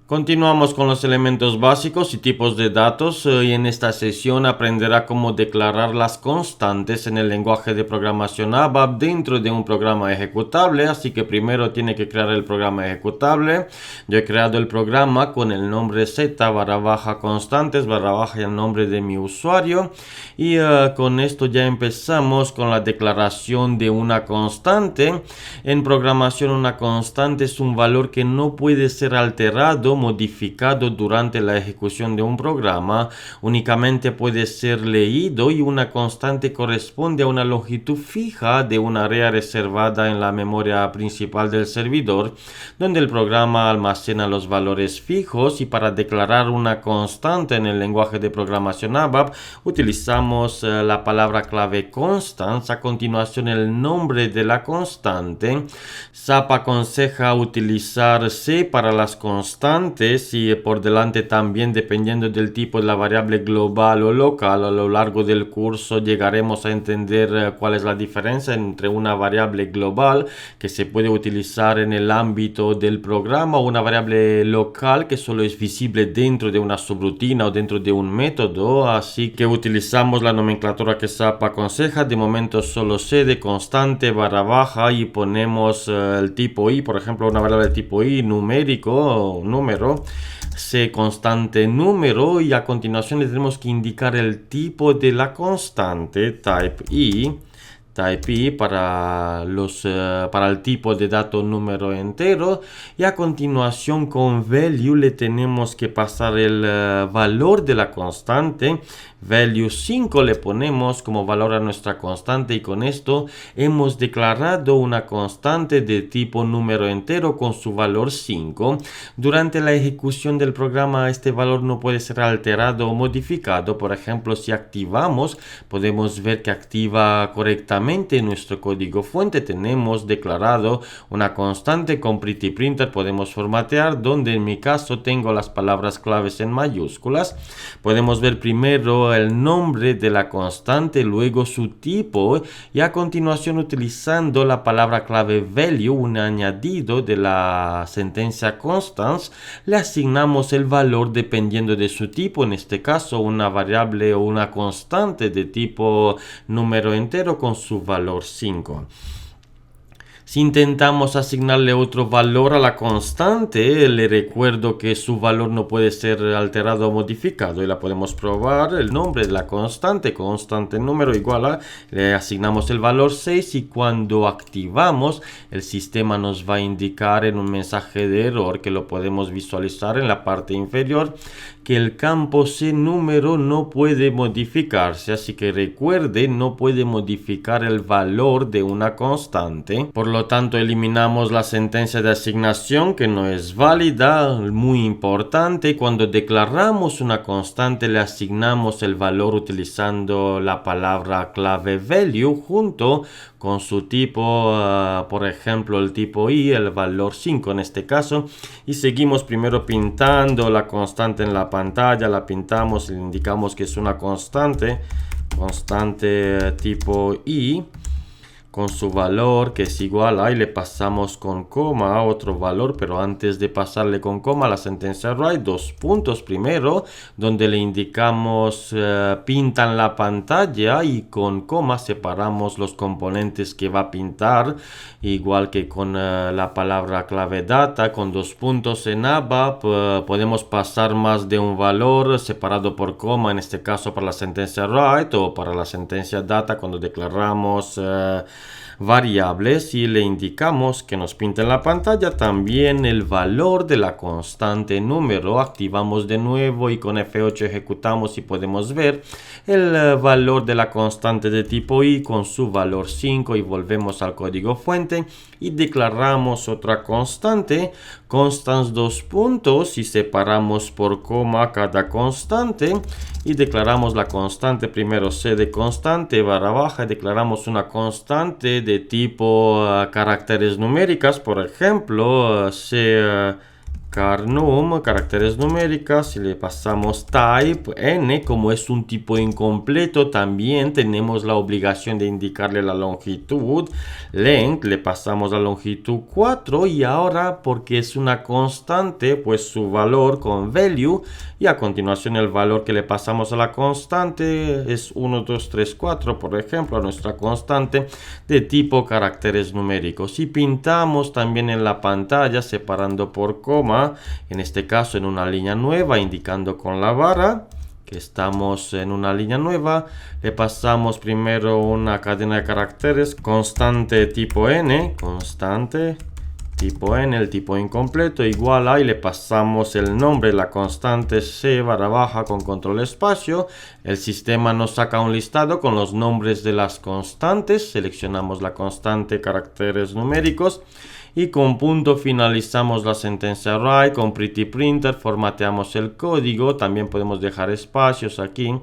Continuamos con los elementos básicos y tipos de datos y en esta sesión aprenderá cómo declarar las constantes en el lenguaje de programación ABAP dentro de un programa ejecutable. Así que primero tiene que crear el programa ejecutable. Yo he creado el programa con el nombre z/constantes/ y el nombre de mi usuario. Y con esto ya empezamos con la declaración de una constante. En programación una constante es un valor que no puede ser alterado, modificado durante la ejecución de un programa, únicamente puede ser leído y una constante corresponde a una longitud fija de un área reservada en la memoria principal del servidor, donde el programa almacena los valores fijos. Y para declarar una constante en el lenguaje de programación ABAP utilizamos la palabra clave constants, a continuación el nombre de la constante. SAP aconseja utilizar C para las constantes y por delante también, dependiendo del tipo de la variable global o local. A lo largo del curso llegaremos a entender cuál es la diferencia entre una variable global que se puede utilizar en el ámbito del programa o una variable local que solo es visible dentro de una subrutina o dentro de un método. Así que utilizamos la nomenclatura que SAP aconseja. De momento solo C de constante / y ponemos el tipo i, por ejemplo una variable de tipo i numérico o número, C constante número, y a continuación le tenemos que indicar el tipo de la constante type i para el tipo de dato número entero, y a continuación con value le tenemos que pasar el valor de la constante. Value 5 le ponemos como valor a nuestra constante, y con esto hemos declarado una constante de tipo número entero con su valor 5. Durante la ejecución del programa este valor no puede ser alterado o modificado. Por ejemplo, si activamos, podemos ver que activa correctamente nuestro código fuente. Tenemos declarado una constante con Pretty Printer. Podemos formatear, donde en mi caso tengo las palabras claves en mayúsculas. Podemos ver primero el nombre de la constante, luego su tipo, y a continuación, utilizando la palabra clave value, un añadido de la sentencia constants, le asignamos el valor dependiendo de su tipo, en este caso una variable o una constante de tipo número entero con su valor 5. Si intentamos asignarle otro valor a la constante, le recuerdo que su valor no puede ser alterado o modificado, y la podemos probar. El nombre de la constante número igual a, le asignamos el valor 6, y cuando activamos el sistema nos va a indicar en un mensaje de error, que lo podemos visualizar en la parte inferior, que el campo C número no puede modificarse. Así que recuerde, no puede modificar el valor de una constante. Por lo tanto, eliminamos la sentencia de asignación, que no es válida. Muy importante, cuando declaramos una constante le asignamos el valor utilizando la palabra clave value junto con su tipo, por ejemplo el tipo i, el valor 5 en este caso, y seguimos primero pintando la constante en la pantalla. La pintamos, le indicamos que es una constante tipo i con su valor, que es igual a, y le pasamos con coma a otro valor, pero antes de pasarle con coma la sentencia write, dos puntos primero, donde le indicamos pintan la pantalla, y con coma separamos los componentes que va a pintar, igual que con la palabra clave data. Con dos puntos en ABAP podemos pasar más de un valor separado por coma, en este caso para la sentencia write o para la sentencia data cuando declaramos variables, y le indicamos que nos pinta en la pantalla también el valor de la constante número. Activamos de nuevo y con F8 ejecutamos, y podemos ver el valor de la constante de tipo i con su valor 5, y volvemos al código fuente y declaramos otra constante, constants dos puntos, y separamos por coma cada constante, y declaramos la constante primero C de constante /, y declaramos una constante de tipo caracteres numéricas, por ejemplo C char num, caracteres numéricas, y le pasamos type n. Como es un tipo incompleto, también tenemos la obligación de indicarle la longitud. Length, le pasamos la longitud 4, y ahora porque es una constante, pues su valor con value, y a continuación el valor que le pasamos a la constante es 1, 2, 3, 4, por ejemplo, a nuestra constante de tipo caracteres numéricos. Y pintamos también en la pantalla separando por coma, en este caso en una línea nueva, indicando con la vara que estamos en una línea nueva. Le pasamos primero una cadena de caracteres, constante tipo n, constante tipo n, el tipo incompleto, igual a, y le pasamos el nombre, la constante c barra baja con control espacio. El sistema nos saca un listado con los nombres de las constantes. Seleccionamos la constante caracteres numéricos y con punto finalizamos la sentencia write. Con Pretty Printer formateamos el código. También podemos dejar espacios aquí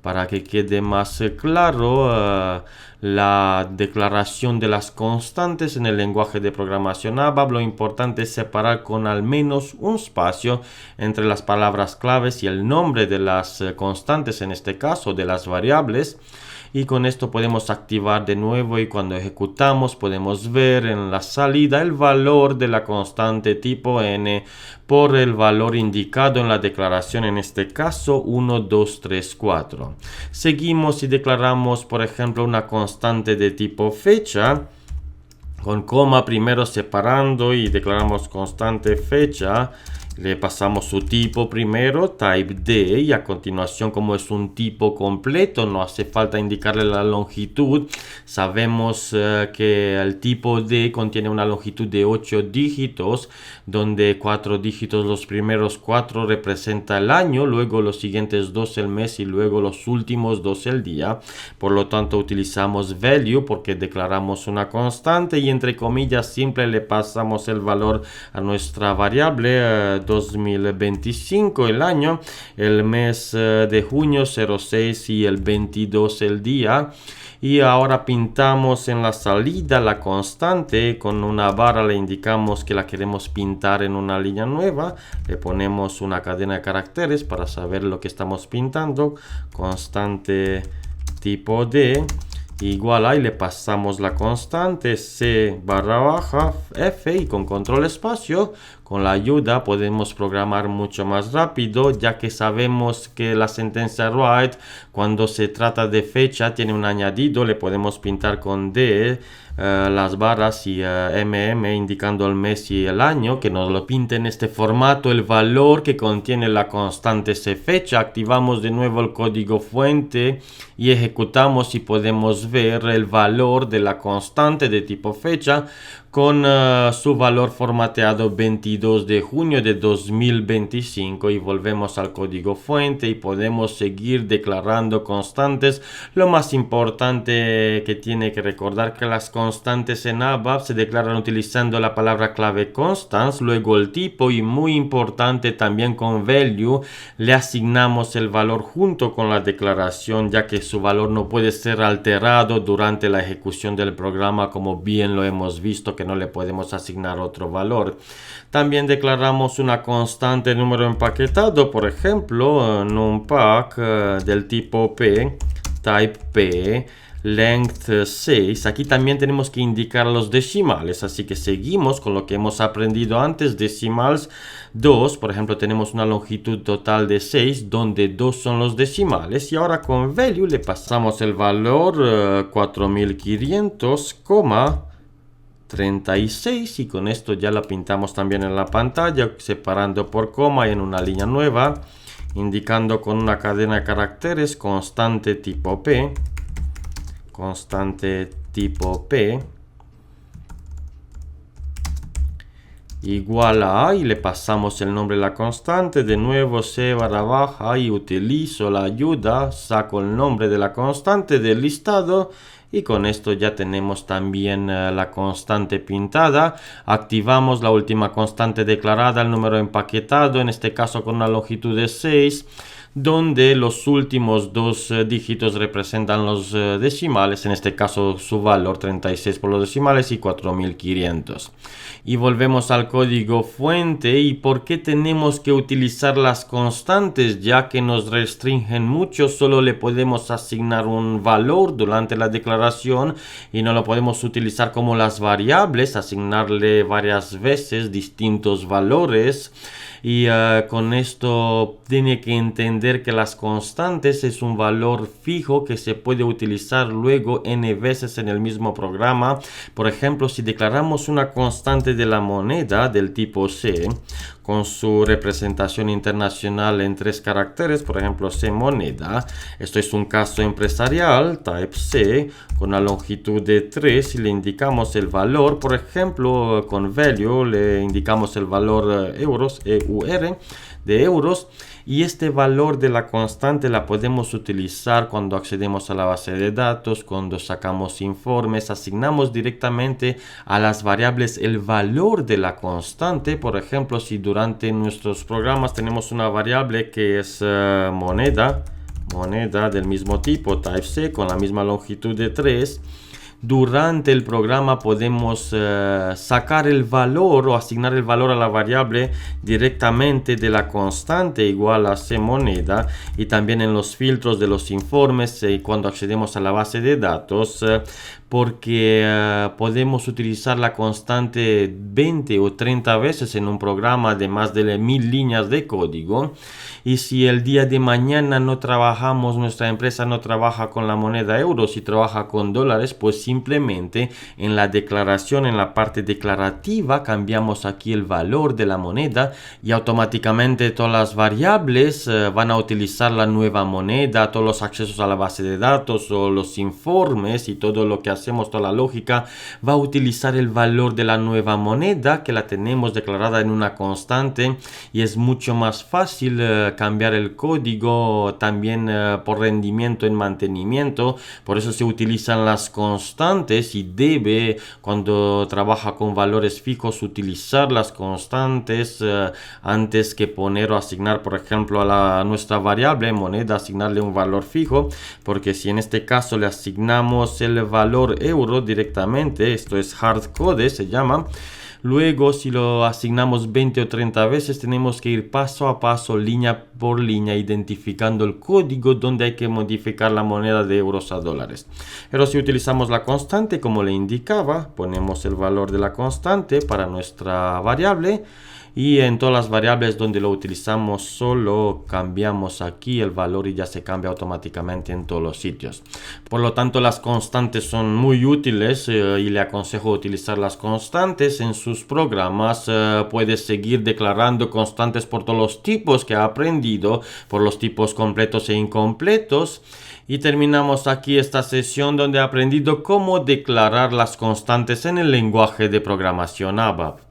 para que quede más claro la declaración de las constantes en el lenguaje de programación ABAP. Lo importante es separar con al menos un espacio entre las palabras claves y el nombre de las constantes, en este caso de las variables. Y con esto podemos activar de nuevo, y cuando ejecutamos podemos ver en la salida el valor de la constante tipo n por el valor indicado en la declaración, en este caso 1, 2, 3, 4. Seguimos y declaramos, por ejemplo, una constante de tipo fecha, con coma primero separando, y declaramos constante fecha. Le pasamos su tipo primero, type D, y a continuación, como es un tipo completo, no hace falta indicarle la longitud. Sabemos que el tipo D contiene una longitud de 8 dígitos, donde 4 dígitos, los primeros 4 representa el año, luego los siguientes 2 el mes, y luego los últimos 2 el día. Por lo tanto, utilizamos value porque declaramos una constante, y entre comillas simple le pasamos el valor a nuestra variable 2025 el año, el mes de junio 06 y el 22 el día. Y ahora pintamos en la salida la constante con una barra, le indicamos que la queremos pintar en una línea nueva, le ponemos una cadena de caracteres para saber lo que estamos pintando, constante tipo D, igual a, y le pasamos la constante c barra baja f, y con control espacio, con la ayuda podemos programar mucho más rápido, ya que sabemos que la sentencia write, cuando se trata de fecha, tiene un añadido. Le podemos pintar con D las barras y indicando el mes y el año, que nos lo pinte en este formato el valor que contiene la constante c fecha. Activamos de nuevo el código fuente y ejecutamos, y podemos ver el valor de la constante de tipo fecha con su valor formateado 22 de junio de 2025, y volvemos al código fuente y podemos seguir declarando constantes. Lo más importante que tiene que recordar que las constantes en ABAP se declaran utilizando la palabra clave constants, luego el tipo, y muy importante también con value le asignamos el valor junto con la declaración, ya que su valor no puede ser alterado durante la ejecución del programa, como bien lo hemos visto que no le podemos asignar otro valor. También declaramos una constante número empaquetado, por ejemplo, numpack del tipo P, type P, length 6. Aquí también tenemos que indicar los decimales, así que seguimos con lo que hemos aprendido antes. Decimals 2, por ejemplo, tenemos una longitud total de 6, donde 2 son los decimales, y ahora con value le pasamos el valor 4500, 36, y con esto ya la pintamos también en la pantalla, separando por coma y en una línea nueva, indicando con una cadena de caracteres constante tipo P, constante tipo P, igual a, y le pasamos el nombre de la constante, de nuevo c barra baja, y utilizo la ayuda, saco el nombre de la constante del listado Y con esto ya tenemos también la constante pintada. Activamos la última constante declarada, el número empaquetado, en este caso con una longitud de 6, donde los últimos dos dígitos representan los decimales, en este caso su valor 36 por los decimales y 4500. Y volvemos al código fuente. ¿Y por qué tenemos que utilizar las constantes? Ya que nos restringen mucho, solo le podemos asignar un valor durante la declaración y no lo podemos utilizar como las variables, asignarle varias veces distintos valores. Y con esto tiene que entender que las constantes es un valor fijo que se puede utilizar luego n veces en el mismo programa. Por ejemplo, si declaramos una constante de la moneda del tipo C con su representación internacional en 3 caracteres, por ejemplo C moneda, esto es un caso empresarial type C con una longitud de 3 y le indicamos el valor, por ejemplo con value le indicamos el valor euros, EUR, de euros, y este valor de la constante la podemos utilizar cuando accedemos a la base de datos, cuando sacamos informes, asignamos directamente a las variables el valor de la constante. Por ejemplo, si durante nuestros programas tenemos una variable que es moneda del mismo tipo, type C, con la misma longitud de 3, durante el programa podemos sacar el valor o asignar el valor a la variable directamente de la constante igual a C moneda, y también en los filtros de los informes y cuando accedemos a la base de datos, porque podemos utilizar la constante 20 o 30 veces en un programa de más de 1000 líneas de código. Y si el día de mañana no trabajamos, nuestra empresa no trabaja con la moneda euros y trabaja con dólares, pues simplemente en la declaración, en la parte declarativa, cambiamos aquí el valor de la moneda y automáticamente todas las variables van a utilizar la nueva moneda, todos los accesos a la base de datos o los informes y todo lo que hacemos, toda la lógica, va a utilizar el valor de la nueva moneda que la tenemos declarada en una constante, y es mucho más fácil cambiar el código también por rendimiento en mantenimiento. Por eso se utilizan las constantes y debe, cuando trabaja con valores fijos, utilizar las constantes antes que poner o asignar, por ejemplo, a nuestra variable moneda, asignarle un valor fijo, porque si en este caso le asignamos el valor euro directamente, esto es hardcode se llama, luego si lo asignamos 20 o 30 veces tenemos que ir paso a paso, línea por línea, identificando el código donde hay que modificar la moneda de euros a dólares. Pero si utilizamos la constante como le indicaba, ponemos el valor de la constante para nuestra variable, y en todas las variables donde lo utilizamos solo cambiamos aquí el valor y ya se cambia automáticamente en todos los sitios. Por lo tanto, las constantes son muy útiles y le aconsejo utilizar las constantes en sus programas. Puedes seguir declarando constantes por todos los tipos que ha aprendido, por los tipos completos e incompletos. Y terminamos aquí esta sesión donde he aprendido cómo declarar las constantes en el lenguaje de programación ABAP.